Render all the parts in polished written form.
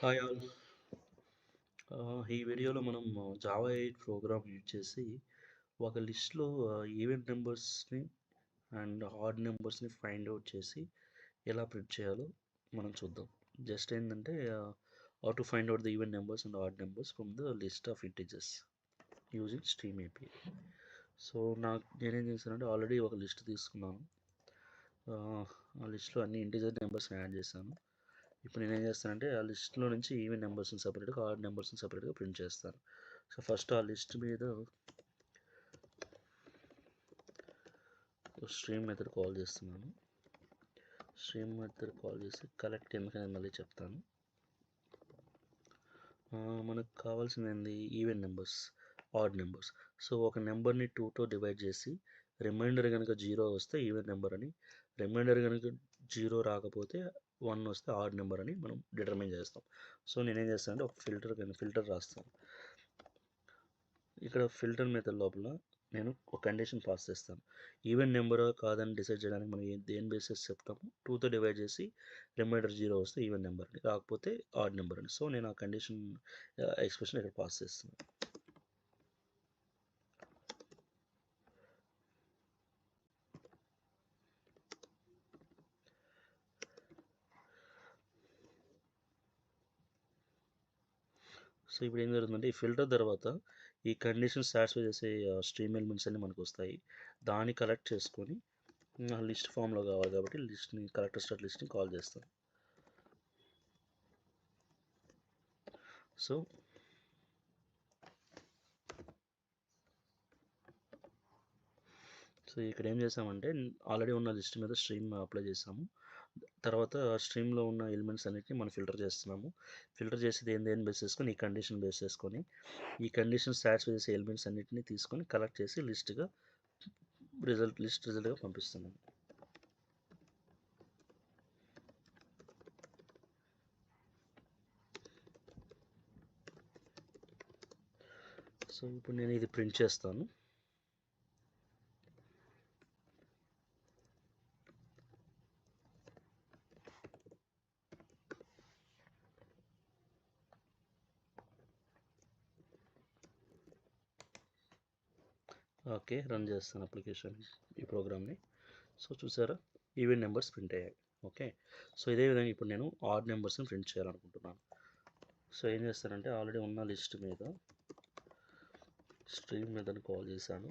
Hi all. ఈ వీడియోలో మనం జావా 8 ప్రోగ్రామ్ యూజ్ చేసి ఒక లిస్ట్‌లో ఈవెన్ నంబర్స్‌ని అండ్ ఆడ్ నంబర్స్‌ని ఫైండ్ ఔట్ చేసి ఎలా ప్రింట్ చేయాలో మనం చూద్దాం. జస్ట్ ఏంటంటే how to find out the even numbers and odd numbers from the list of integers using stream API. So నేనేం చేశానంటే ఆల్రెడీ ఒక లిస్ట్ తీసుకున్నాను. ఆ లిస్ట్‌లో అన్ని ఇంటిజర్ నంబర్స్‌ని యాడ్ చేశాను. ఇప్పుడు నేనేం చేస్తానంటే ఆ లిస్ట్‌లో నుంచి ఈవెన్ నంబర్స్‌ని సెపరేట్‌గా, ఆడ్ నంబర్స్‌ని సెపరేట్‌గా ప్రింట్ చేస్తాను. సో ఫస్ట్ ఆ లిస్ట్ మీద స్ట్రీమ్ మెథడ్ కాల్ చేస్తున్నాను. స్ట్రీమ్ మెథడ్ కాల్ చేసి కలెక్ట్ ఎందుకని మళ్ళీ చెప్తాను. మనకు కావాల్సింది ఏంది? Even numbers, odd numbers. So ఒక నెంబర్ని 2తో డివైడ్ చేసి రిమైండర్ కనుక 0 వస్తే ఈవెన్ నెంబర్ అని, రిమైండర్ కనుక 0 రాకపోతే 1 వస్తే ఆడ్ నెంబర్ అని మనం డిటర్మైన్ చేస్తాం. సో నేనేం చేస్తానంటే ఒక ఫిల్టర్ రాస్తాను. ఇక్కడ ఫిల్టర్ మెథడ్ లోపల నేను ఒక కండిషన్ పాస్ చేస్తాను. ఈవెన్ నెంబర్ కాదని డిసైడ్ చేయడానికి మనం దేని బేసిస్ చెప్తాము? 2తో డివైడ్ చేసి రిమైండర్ 0 వస్తే ఈవెన్ నెంబర్ అని, రాకపోతే ఆడ్ నెంబర్ అని. సో నేను ఆ కండిషన్ ఎక్స్ప్రెషన్ ఇక్కడ పాస్ చేస్తున్నాను. సో ఇప్పుడు ఏం జరుగుతుందంటే ఈ ఫిల్టర్ తర్వాత ఈ కండిషన్ సాటిస్ఫై చేసే స్ట్రీమ్ ఎలిమెంట్స్ అన్ని మనకు వస్తాయి. దాన్ని కలెక్ట్ చేసుకొని లిస్ట్ ఫామ్లో కావాలి కాబట్టి కలెక్టర్ స్టార్ లిస్ట్ని కాల్ చేస్తాను. సో ఇక్కడ ఏం చేసామంటే ఆల్రెడీ ఉన్న లిస్ట్ మీద స్ట్రీమ్ అప్లై చేసాము. తర్వాత స్ట్రీమ్లో ఉన్న ఎలిమెంట్స్ అన్నిటిని మనం ఫిల్టర్ చేస్తున్నాము. ఫిల్టర్ చేసేది దేని బేస్ చేసుకొని ఈ కండిషన్ బేస్ చేసుకొని ఈ కండిషన్ సాటిస్ఫై చేసే ఎలిమెంట్స్ అన్నిటిని తీసుకొని కలెక్ట్ చేసి లిస్ట్గా రిజల్ట్గా పంపిస్తున్నాము. సో ఇప్పుడు నేను ఇది ప్రింట్ చేస్తాను. ఓకే, రన్ చేస్తాను అప్లికేషన్ ఈ ప్రోగ్రామ్ని. సో చూసారా, ఈవెన్ నెంబర్స్ ప్రింట్ అయ్యాయి. ఓకే, సో ఇదే విధంగా ఇప్పుడు నేను ఆడ్ నెంబర్స్ని ప్రింట్ చేయాలనుకుంటున్నాను. సో ఏం చేస్తానంటే ఆల్రెడీ ఉన్న లిస్ట్ మీద స్ట్రీమ్ మెథడ్ కాల్ చేశాను.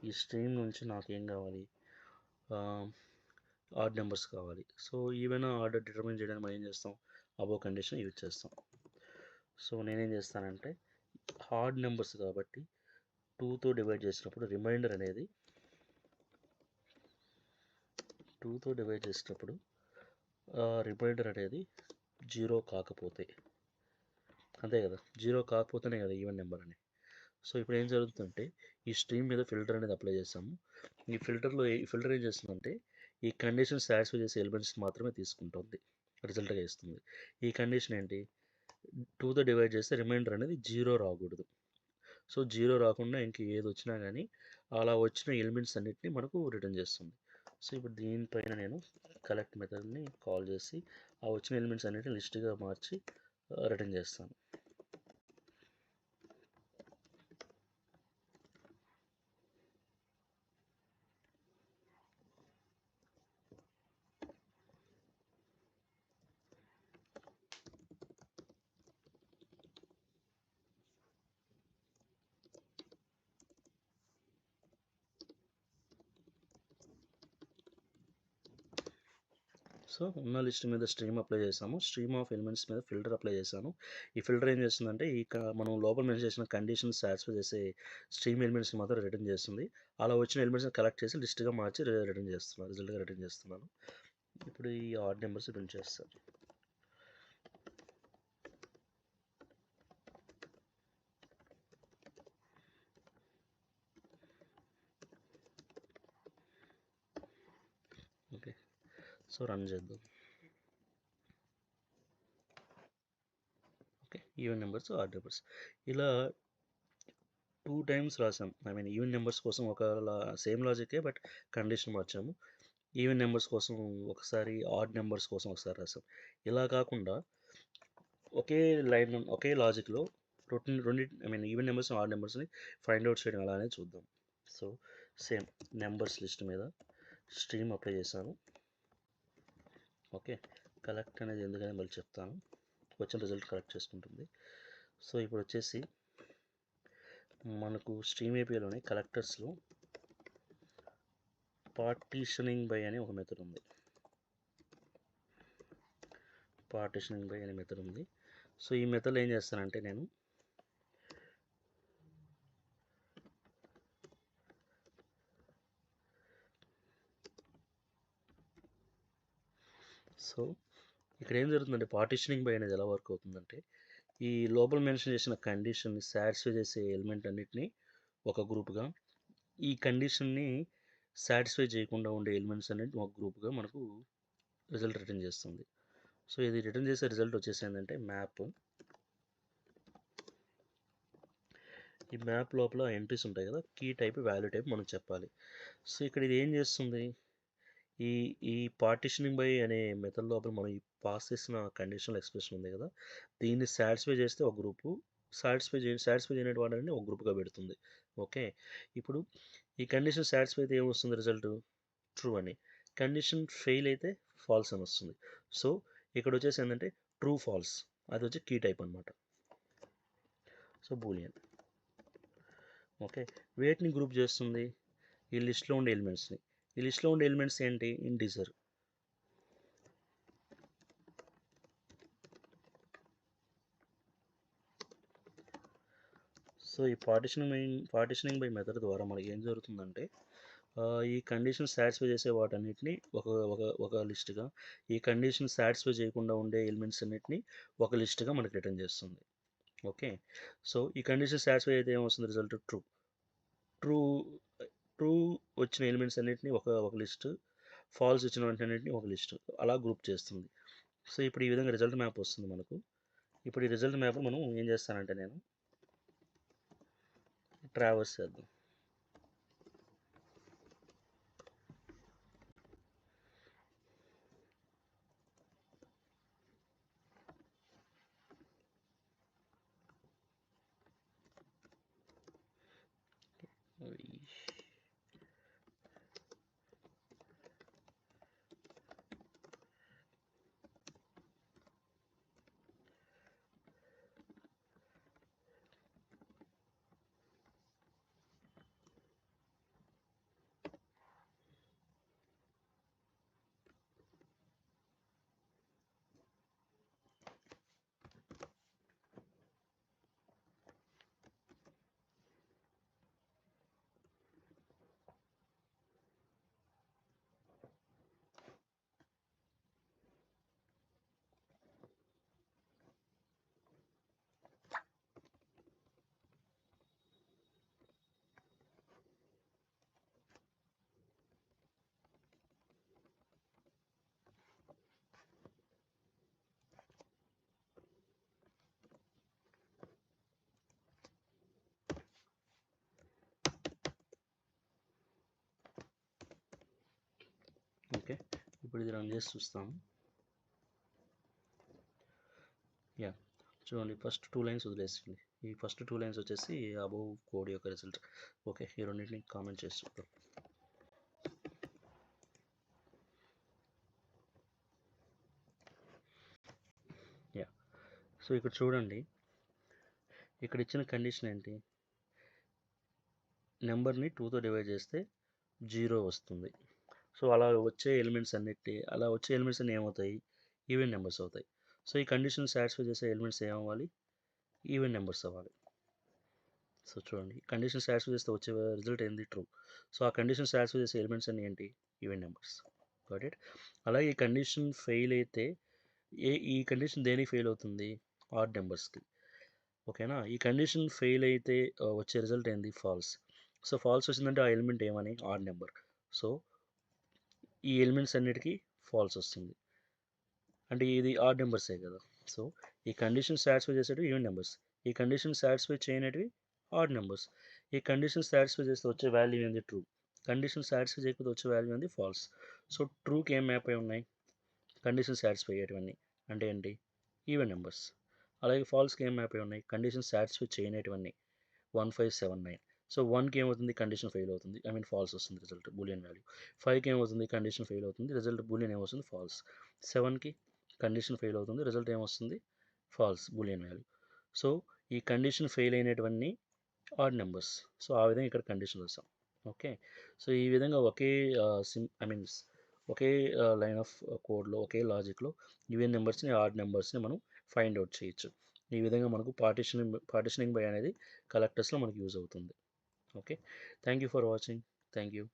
ఈ స్ట్రీమ్ నుంచి నాకు ఏం కావాలి? ఆడ్ నెంబర్స్ కావాలి. సో ఈవెన్ ఆర్డర్ డిటర్మైన్ చేయడానికి మనం ఏం చేస్తాం? అబోవ్ కండిషన్ యూజ్ చేస్తాం. సో నేనేం చేస్తానంటే ఆడ్ నెంబర్స్ కాబట్టి 2తో డివైడ్ చేసినప్పుడు రిమైండర్ అనేది 2తో డివైడ్ చేసినప్పుడు రిమైండర్ అనేది 0 కాకపోతే, అంతే కదా, 0 కాకపోతేనే కదా ఈవెన్ నెంబర్ అని. సో ఇప్పుడు ఏం జరుగుతుందంటే ఈ స్ట్రీమ్ మీద ఫిల్టర్ అనేది అప్లై చేస్తాము. ఈ ఫిల్టర్ ఏం చేస్తుందంటే ఈ కండిషన్ సాటిస్ఫై చేసే ఎలిమెంట్స్ మాత్రమే తీసుకుంటుంది, రిజల్ట్గా ఇస్తుంది. ఈ కండిషన్ ఏంటి? 2తో డివైడ్ చేస్తే రిమైండర్ అనేది 0 రాకూడదు. సో 0 రాకుండా ఇంక ఏది వచ్చినా కానీ అలా వచ్చిన ఎలిమెంట్స్ అన్నిటిని మనకు రిటర్న్ చేస్తుంది. సో ఇప్పుడు దీనిపైన నేను కలెక్ట్ మెథడ్ని కాల్ చేసి ఆ వచ్చిన ఎలిమెంట్స్ అన్నిటిని లిస్ట్గా మార్చి రిటర్న్ చేస్తాను. సో ఉన్న లిస్ట్ మీద స్ట్రీమ్ అప్లై చేసాము. స్ట్రీమ్ ఆఫ్ ఎలిమెంట్స్ మీద ఫిల్టర్ అప్లై చేశాను. ఈ ఫిల్టర్ ఏం చేస్తుందంటే మనం లోపల మెన్షన్ చేసిన కండిషన్స్ సాటిస్ఫై చేసే స్ట్రీమ్ ఎలిమెంట్స్ని మాత్రం రిటర్న్ చేస్తుంది. అలా వచ్చిన ఎలిమెంట్స్ని కలెక్ట్ చేసి లిస్ట్గా మార్చి రిజల్ట్గా రిటర్న్ చేస్తున్నాను. ఇప్పుడు ఈ ఆడ్ నెంబర్స్ ప్రింట్ చేస్తాను. ఓకే, సో రన్ చేద్దాం. Okay, even numbers, odd numbers ఇలా 2 టైమ్స్ రాసాం. ఈవెన్ నెంబర్స్ కోసం ఒక సేమ్ లాజికే బట్ కండిషన్ మార్చాము. ఈవెన్ నెంబర్స్ కోసం ఒకసారి, ఆడ్ నెంబర్స్ కోసం ఒకసారి రాసాం. ఇలా కాకుండా ఒకే లైన్ ఒకే లాజిక్లో రెండు ఈవెన్ నెంబర్స్ ఆడ్ నెంబర్స్ని ఫైండ్ అవుట్ చేయడం ఎలా అనేది చూద్దాం. సో సేమ్ నెంబర్స్ లిస్ట్ మీద స్ట్రీమ్ అప్లై చేశాను. ఓకే, కలెక్ట్ అనేది ఎందుకని మళ్ళీ చెప్తాను, వచ్చిన రిజల్ట్ కలెక్ట్ చేసుకుంటుంది. సో ఇప్పుడు వచ్చేసి మనకు స్ట్రీమ్ ఏపీలోనే కలెక్టర్స్లో పార్టీషనింగ్ బై అనే ఒక మెథడ్ ఉంది. పార్టీషనింగ్ బై అనే మెథడ్ ఉంది. సో ఈ మెథడ్లో ఏం చేస్తానంటే నేను సో ఇక్కడ ఏం జరుగుతుందంటే పార్టీషనింగ్ బై అనేది ఎలా వర్క్ అవుతుందంటే ఈ లోపల మెన్షన్ చేసిన కండిషన్ని సాటిస్ఫై చేసే ఎలిమెంట్ అన్నిటిని ఒక గ్రూప్గా, ఈ కండిషన్ని సాటిస్ఫై చేయకుండా ఉండే ఎలిమెంట్స్ అన్నిటిని ఒక గ్రూప్గా మనకు రిజల్ట్ రిటర్న్ చేస్తుంది. సో ఇది రిటర్న్ చేసే రిజల్ట్ వచ్చేసి ఏంటంటే మ్యాప్. ఈ మ్యాప్ లోపల ఎంట్రీస్ ఉంటాయి కదా, కీ టైప్ వాల్యూ టైప్ మనం చెప్పాలి. సో ఇక్కడ ఇది ఏం చేస్తుంది, ఈ ఈ పార్టీషనింగ్ బై అనే మెథడ్ లోపల మనం ఈ పాస్ చేసిన కండిషనల్ ఎక్స్ప్రెషన్ ఉంది కదా, దీన్ని సాటిస్ఫై చేస్తే ఒక గ్రూపు, సాటిస్ఫై చేయని వాటిని ఒక గ్రూప్గా పెడుతుంది. ఓకే, ఇప్పుడు ఈ కండిషన్ సాటిస్ఫై అయితే ఏమొస్తుంది రిజల్ట్, ట్రూ అని. కండిషన్ ఫెయిల్ అయితే ఫాల్స్ అని వస్తుంది. సో ఇక్కడ వచ్చేసి ఏంటంటే ట్రూ ఫాల్స్, అది వచ్చి కీ టైప్ అనమాట. So Boolean. ఓకే, వేటిని గ్రూప్ చేస్తుంది, ఈ లిస్ట్లో ఉండే ఎలిమెంట్స్ని. ఈ లిస్ట్లో ఉండే ఎలిమెంట్స్ ఏంటి, ఇంటీజర్. సో ఈ పార్టిషనింగ్ బై మెథడ్ ద్వారా మనకి ఏం జరుగుతుందంటే ఈ కండిషన్ సాటిస్ఫై చేసే వాటన్నిటిని ఒక ఒక ఒక లిస్ట్గా, ఈ కండిషన్ సాటిస్ఫై చేయకుండా ఉండే ఎలిమెంట్స్ అన్నిటిని ఒక లిస్ట్గా మనకి రిటర్న్ చేస్తుంది. ఓకే, సో ఈ కండిషన్ సాటిస్ఫై అయితే ఏమొస్తుంది రిజల్ట్ ట్రూ. ట్రూ ట్రూ వచ్చిన ఎలిమెంట్స్ అన్నిటిని ఒక లిస్ట్, ఫాల్స్ వచ్చిన అన్నిటిని ఒక లిస్ట్, అలా గ్రూప్ చేస్తుంది. సో ఇప్పుడు ఈ విధంగా రిజల్ట్ మ్యాప్ వస్తుంది మనకు. ఇప్పుడు ఈ రిజల్ట్ మ్యాప్ మనం ఏం చేస్తానంటే నేను ట్రావర్స్ చేద్దాం. ఓకే, ఇప్పుడు ఇది రన్ చేసి చూస్తాం. యా, చూడండి ఫస్ట్ 2 లైన్స్ వదిలేసింది. ఈ ఫస్ట్ 2 లైన్స్ వచ్చేసి అబోవ్ కోడ్ యొక్క రిజల్ట్. ఓకే, ఈ రెండింటిని కామెంట్ చేసి చూద్దాం. యా, సో ఇక్కడ చూడండి, ఇక్కడ ఇచ్చిన కండిషన్ ఏంటి, నెంబర్ని 2తో డివైడ్ చేస్తే 0 వస్తుంది. సో అలా వచ్చే ఎలిమెంట్స్ అన్ని ఏమవుతాయి, ఈవెన్ నెంబర్స్ అవుతాయి. సో ఈ కండిషన్ సాటిస్ఫై చేసే ఎలిమెంట్స్ ఏమవ్వాలి, ఈవెన్ నెంబర్స్ అవ్వాలి. సో చూడండి, కండిషన్ సాటిస్ఫై చేస్తే వచ్చే రిజల్ట్ ఏంది, ట్రూ. సో ఆ కండిషన్ సాటిస్ఫై చేసే ఎలిమెంట్స్ అన్ని ఏంటి, ఈవెన్ నెంబర్స్. Got it. అలాగే ఈ కండిషన్ ఫెయిల్ అయితే ఈ కండిషన్ దేనికి ఫెయిల్ అవుతుంది, ఆడ్ నెంబర్స్కి. ఓకేనా, ఈ కండిషన్ ఫెయిల్ అయితే వచ్చే రిజల్ట్ ఏంది, ఫాల్స్. సో ఫాల్స్ వచ్చిందంటే ఆ ఎలిమెంట్ ఏమని, ఆడ్ నెంబర్. సో ఈ ఎలిమెంట్స్ అన్నిటికీ ఫాల్స్ వస్తుంది, అంటే ఇది ఆడ్ నెంబర్సే కదా. సో ఈ కండిషన్ సాటిస్ఫై చేసేటివి ఈవెన్ నెంబర్స్, ఈ కండిషన్ సాటిస్ఫై చేయనటివి ఆడ్ నెంబర్స్. ఈ కండిషన్ సాటిస్ఫై చేస్తే వచ్చే వాల్యూ ఏంది, ట్రూ. కండిషన్ సాటిస్ఫై చేయకపోతే వచ్చే వాల్యూ ఏంది, ఫాల్స్. సో ట్రూకి ఏం మ్యాప్ అయి ఉన్నాయి, కండిషన్ సాటిస్ఫై అయ్యేటివన్నీ అంటే ఏంటి, ఈవెన్ నెంబర్స్. అలాగే ఫాల్స్కి ఏం మ్యాప్ అయి ఉన్నాయి, కండిషన్ సాటిస్ఫై చేయనటువంటివన్నీ 1579. సో 1కి ఏమవుతుంది, కండిషన్ ఫెయిల్ అవుతుంది, ఐ మీన్ ఫాల్స్ వస్తుంది రిజల్ట్ బూలియన్ వాల్యూ. 5కి ఏమవుతుంది, కండిషన్ ఫెయిల్ అవుతుంది, రిజల్ట్ బూలియన్ ఏమొస్తుంది, ఫాల్స్. 7కి కండిషన్ ఫెయిల్ అవుతుంది, రిజల్ట్ ఏమొస్తుంది, ఫాల్స్ బూలియన్ వాల్యూ. సో ఈ కండిషన్ ఫెయిల్ అయినటువంటి ఆడ్ నెంబర్స్. సో ఆ విధంగా ఇక్కడ కండిషన్ రాసాం. ఓకే, సో ఈ విధంగా ఒకే ఒకే లైన్ ఆఫ్ కోడ్లో, ఒకే లాజిక్లో ఈవెన్ నెంబర్స్ని, ఆడ్ నెంబర్స్ని మనం ఫైండ్ అవుట్ చేయొచ్చు. ఈ విధంగా మనకు పార్టిషనింగ్ బై అనేది కలెక్టర్స్లో మనకు యూజ్ అవుతుంది. Okay, thank you for watching. Thank you.